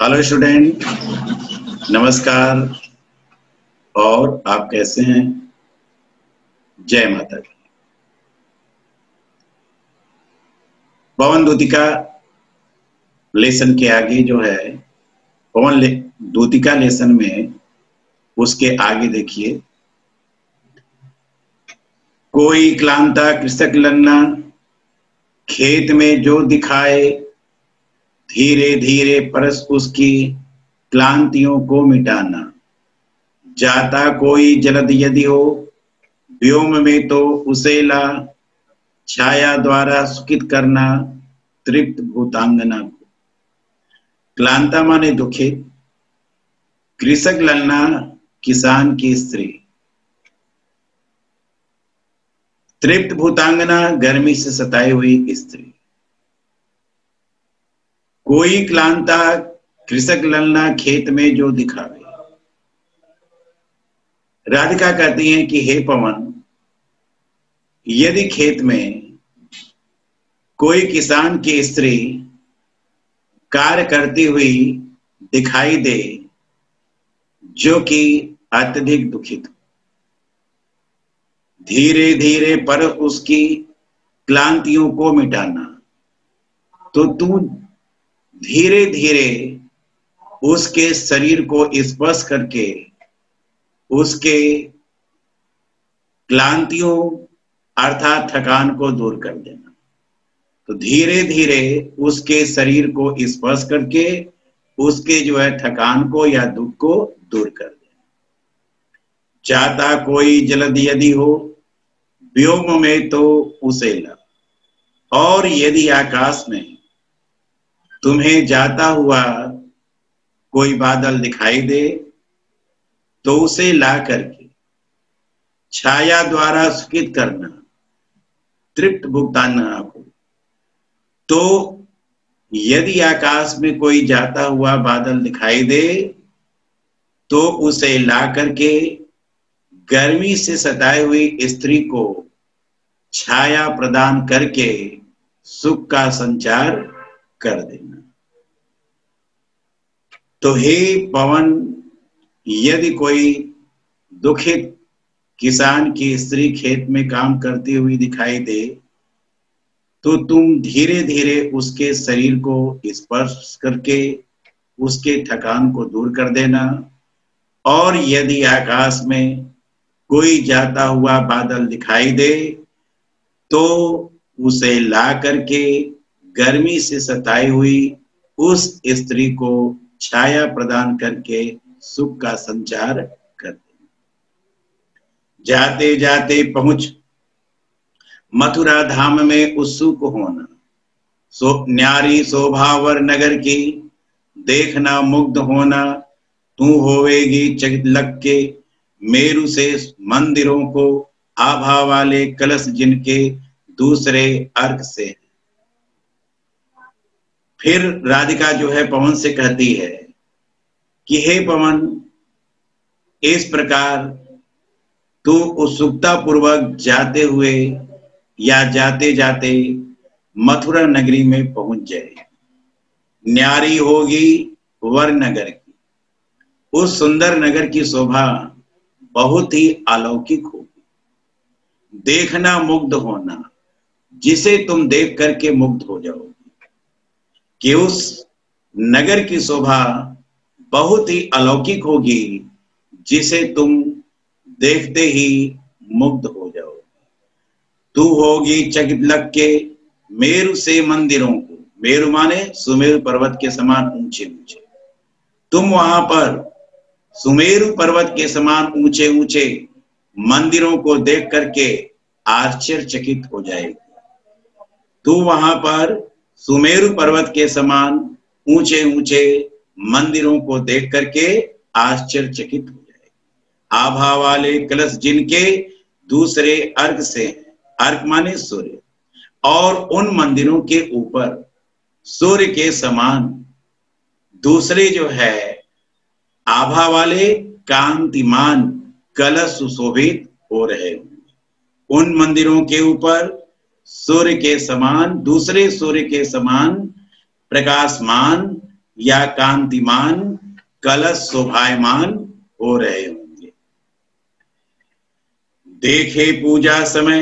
Hello student, नमस्कार। और आप कैसे हैं? जय माता दी। पवन दूतिका लेसन के आगे जो है दूतिका लेसन में उसके आगे देखिए, कोई क्लांता कृषक लन्ना खेत में जो दिखाए, धीरे धीरे परस उसकी क्लांतियों को मिटाना। जाता कोई जलद यदि हो व्योम में तो उसे ला, छाया द्वारा सुखित करना तृप्त भूतांगना को। क्लांता माने दुखित, कृषक ललना किसान की स्त्री, तृप्त भूतांगना गर्मी से सताई हुई स्त्री। कोई क्लांता कृषक ललना खेत में जो दिखावे। राधिका कहती हैं कि हे पवन, यदि खेत में कोई किसान की स्त्री कार्य करती हुई दिखाई दे जो कि अत्यधिक दुखित हो, धीरे धीरे पर उसकी क्लांतियों को मिटाना, तो तू धीरे धीरे उसके शरीर को स्पर्श करके उसके क्लांतियों अर्थात थकान को दूर कर देना। तो धीरे धीरे उसके शरीर को स्पर्श करके उसके जो है थकान को या दुख को दूर कर देना। जाता कोई जलद यदि हो व्योम में तो उसे ला, और यदि आकाश में तुम्हें जाता हुआ कोई बादल दिखाई दे तो उसे ला करके छाया द्वारा सुखित करना तृप्त भुगताना को। तो यदि आकाश में कोई जाता हुआ बादल दिखाई दे तो उसे ला करके गर्मी से सताई हुई स्त्री को छाया प्रदान करके सुख का संचार कर देना। तो हे पवन, यदि कोई दुखित किसान की स्त्री खेत में काम करती हुई दिखाई दे तो तुम धीरे धीरे उसके शरीर को स्पर्श करके उसके थकान को दूर कर देना। और यदि आकाश में कोई जाता हुआ बादल दिखाई दे तो उसे ला करके गर्मी से सताई हुई उस स्त्री को छाया प्रदान करके सुख का संचार कर देना। जाते जाते पहुंच मथुरा धाम में उत्सुक होना, न्यारी शोभावर नगर की देखना मुग्ध होना। तू होवेगी चकित लग के मेरु से मंदिरों को, आभा वाले कलश जिनके दूसरे अर्घ से। फिर राधिका जो है पवन से कहती है कि हे पवन, इस प्रकार तू उत्सुकता पूर्वक जाते हुए या जाते जाते मथुरा नगरी में पहुंच जाए। न्यारी होगी वर नगर की, उस सुंदर नगर की शोभा बहुत ही अलौकिक होगी। देखना मुग्ध होना, जिसे तुम देख करके मुग्ध हो जाओगे कि उस नगर की शोभा बहुत ही अलौकिक होगी, जिसे तुम देखते ही मुग्ध हो जाओगे। तू होगी चकित लग के मेरु से मंदिरों को, मेरु माने सुमेरु पर्वत के समान ऊंचे ऊंचे, तुम वहां पर सुमेरु पर्वत के समान ऊंचे ऊंचे मंदिरों को देख करके आश्चर्यचकित हो जाएगी। तू वहां पर सुमेरु पर्वत के समान ऊंचे ऊंचे मंदिरों को देख करके आश्चर्यचकित हो जाएगी। आभा वाले कलश जिनके दूसरे अर्घ से, अर्घ माने सूर्य, और उन मंदिरों के ऊपर सूर्य के समान दूसरे जो है आभा वाले कांतिमान कलश सुशोभित हो रहे। उन मंदिरों के ऊपर सूर्य के समान, दूसरे सूर्य के समान प्रकाशमान या कांतिमान कलश शोभायमान हो रहे होंगे। देखे पूजा समय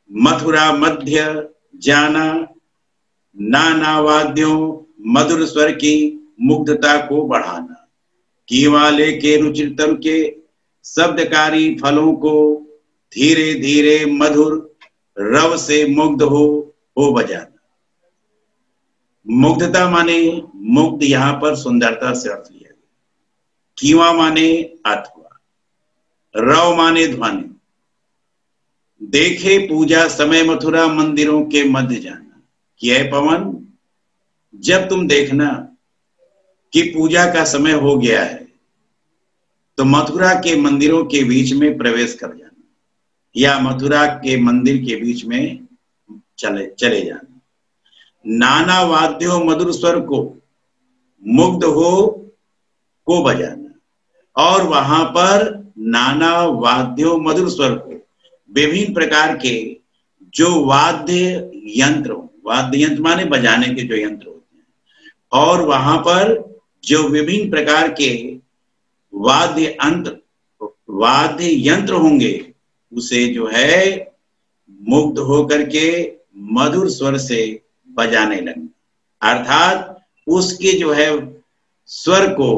मथुरा मध्य जाना, नाना वाद्यों मधुर स्वर की मुग्धता को बढ़ाना। कीवा लेके रुचिर तनु के शब्दकारी फलों को धीरे धीरे मधुर रव से मुग्ध हो बजाना। मुग्धता माने मुग्ध, यहां पर सुंदरता से अर्थ लिया गया। कीवा माने अथवा, रव माने ध्वनि। देखे पूजा समय मथुरा मंदिरों के मध्य जाना, कि है पवन जब तुम देखना कि पूजा का समय हो गया है तो मथुरा के मंदिरों के बीच में प्रवेश कर जाना, या मथुरा के मंदिर के बीच में चले जाना। नाना वाद्यों मधुर स्वर को मुग्ध को बजाना, और वहां पर नाना वाद्यों मधुर स्वर को, विभिन्न प्रकार के जो वाद्य यंत्र माने बजाने के जो यंत्र होते हैं, और वहां पर जो विभिन्न प्रकार के वाद्य यंत्र होंगे, उसे जो है मुग्ध होकर के मधुर स्वर से बजाने लगे, अर्थात उसके जो है स्वर को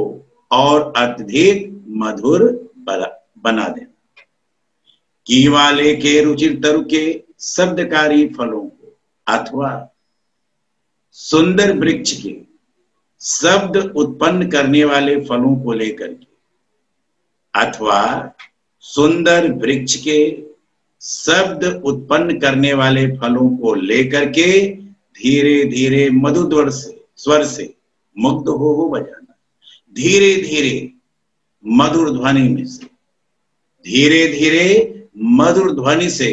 और अत्यधिक मधुर बना देना। कीवा लेके रुचिर तरु के शब्दकारी फलों को, अथवा सुंदर वृक्ष के शब्द उत्पन्न करने वाले फलों को लेकर के, अथवा सुंदर वृक्ष के शब्द उत्पन्न करने वाले फलों को लेकर के धीरे धीरे मधुर स्वर से मुग्ध हो बजाना। धीरे धीरे मधुर ध्वनि में से, धीरे धीरे मधुर ध्वनि से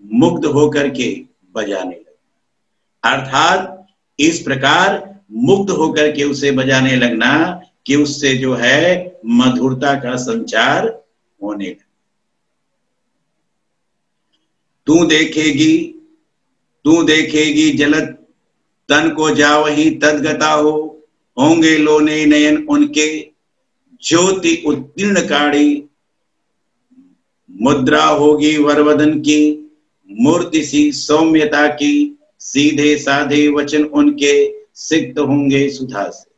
मुग्ध होकर के बजाने लगना, अर्थात इस प्रकार मुग्ध होकर के उसे बजाने लगना कि उससे जो है मधुरता का संचार होने लगे। तू देखेगी जलत तन को जा वही तदगता हो, होंगे लोने नयन उनके ज्योति उत्तीर्ण काड़ी। मुद्रा होगी वरवदन की मूर्ति सी सौम्यता की, सीधे साधे वचन उनके सिक्त होंगे सुधा से।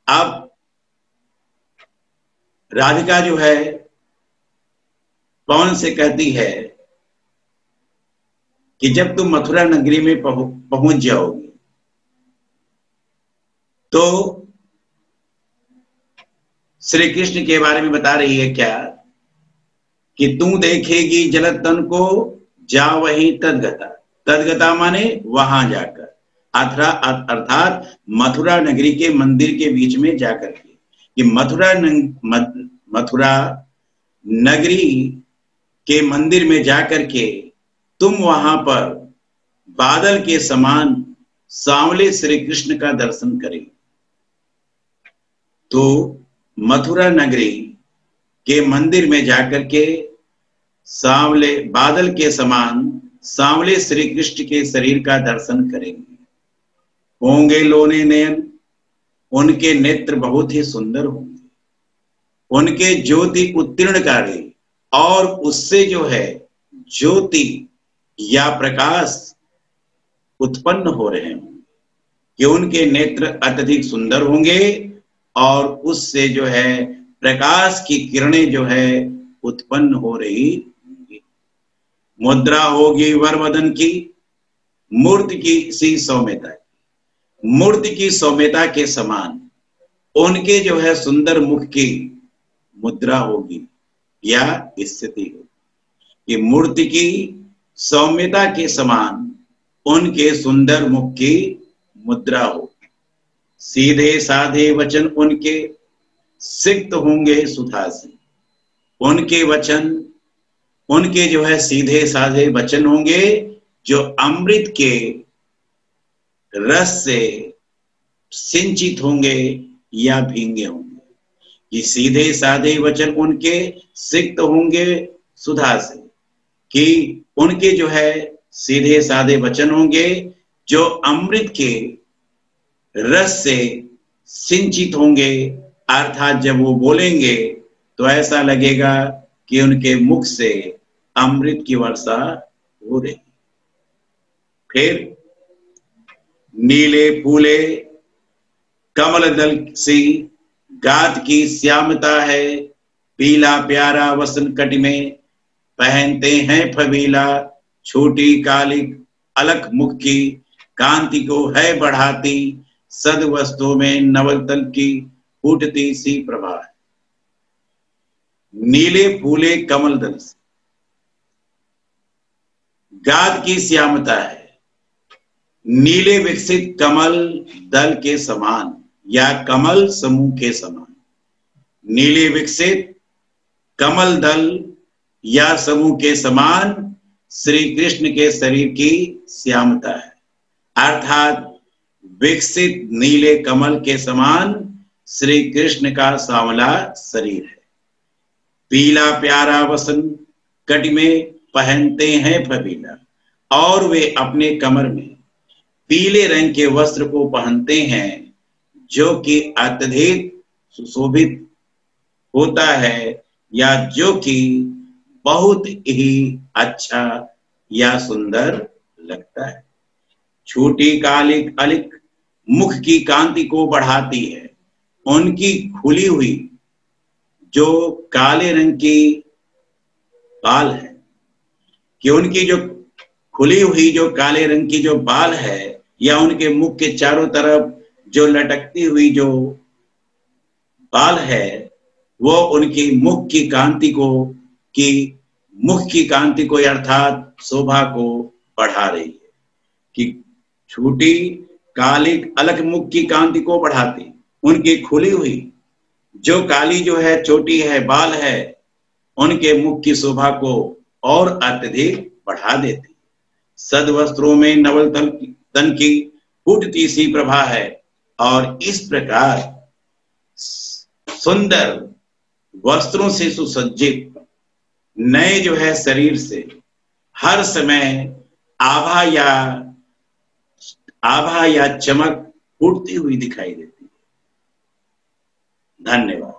अब राधिका जो है पवन से कहती है कि जब तुम मथुरा नगरी में पहुंच जाओगे तो श्री कृष्ण के बारे में बता रही है क्या कि तू देखेगी जलत तन को जा वही तदगता। तदगता माने वहां जाकर, अर्थात मथुरा नगरी के मंदिर के बीच में जाकर के, कि मथुरा नगरी के मंदिर में जाकर के तुम वहां पर बादल के समान सांवले श्री कृष्ण का दर्शन करें। तो मथुरा नगरी के मंदिर में जाकर के सांवले बादल के समान सांवले श्री कृष्ण के शरीर का दर्शन करेंगे। होंगे लोने नयन, उनके नेत्र बहुत ही सुंदर होंगे, उनके ज्योति उत्तीर्णकारी, और उससे जो है ज्योति या प्रकाश उत्पन्न हो रहे होंगे, कि उनके नेत्र अत्यधिक सुंदर होंगे और उससे जो है प्रकाश की किरणें जो है उत्पन्न हो रही होंगी। मुद्रा होगी वरवदन की मूर्ति की सी सौम्यता, मूर्ति की सौम्यता के समान उनके जो है सुंदर मुख की मुद्रा होगी या स्थिति होगी, कि मूर्ति की सौम्यता के समान उनके सुंदर मुख की मुद्रा होगी। सीधे साधे वचन उनके सिक्त होंगे सुधा से, उनके वचन, उनके जो है सीधे साधे वचन होंगे जो अमृत के रस से सिंचित होंगे या भींगे होंगे, कि सीधे साधे वचन उनके सिक्त होंगे सुधा से, कि उनके जो है सीधे साधे वचन होंगे जो अमृत के रस से सिंचित होंगे, अर्थात जब वो बोलेंगे तो ऐसा लगेगा कि उनके मुख से अमृत की वर्षा हो रही। फिर नीले फूले कमल दल सी गात की श्यामता है, पीला प्यारा वसन कट में पहनते हैं फबीला, छोटी कालिक अलख मुख की कांति को है बढ़ाती, सद वस्तुओं में नवतल की फूटती सी प्रभा है। नीले फूले कमल दल से गाद की श्यामता है, नीले विकसित कमल दल के समान या कमल समूह के समान। नीले विकसित कमल दल या समूह के समान श्री कृष्ण के शरीर की श्यामता है, अर्थात विकसित नीले कमल के समान श्री कृष्ण का सांवला शरीर है। पीला प्यारा वसन कट में पहनते हैं फबीला, और वे अपने कमर में पीले रंग के वस्त्र को पहनते हैं जो कि अत्यधिक सुशोभित होता है या जो कि बहुत ही अच्छा या सुंदर लगता है। छोटी कालिक अलिक मुख की कांति को बढ़ाती है, उनकी खुली हुई जो काले रंग की बाल है, कि उनकी जो खुली हुई जो काले रंग की जो बाल है या उनके मुख के चारों तरफ जो लटकती हुई जो बाल है, वो उनकी मुख की कांति को अर्थात शोभा को बढ़ा रही है। कि छोटी कालिक अलग मुख की कांति को बढ़ाती, उनकी खुली हुई जो काली जो है चोटी है बाल है, उनके मुख की शोभा को और अत्यधिक बढ़ा देती। सदवस्त्रों में नवल तन की फूटती सी प्रभा है, और इस प्रकार सुंदर वस्त्रों से सुसज्जित नए जो है शरीर से हर समय आभा या चमक फूटती हुई दिखाई देती है। धन्यवाद।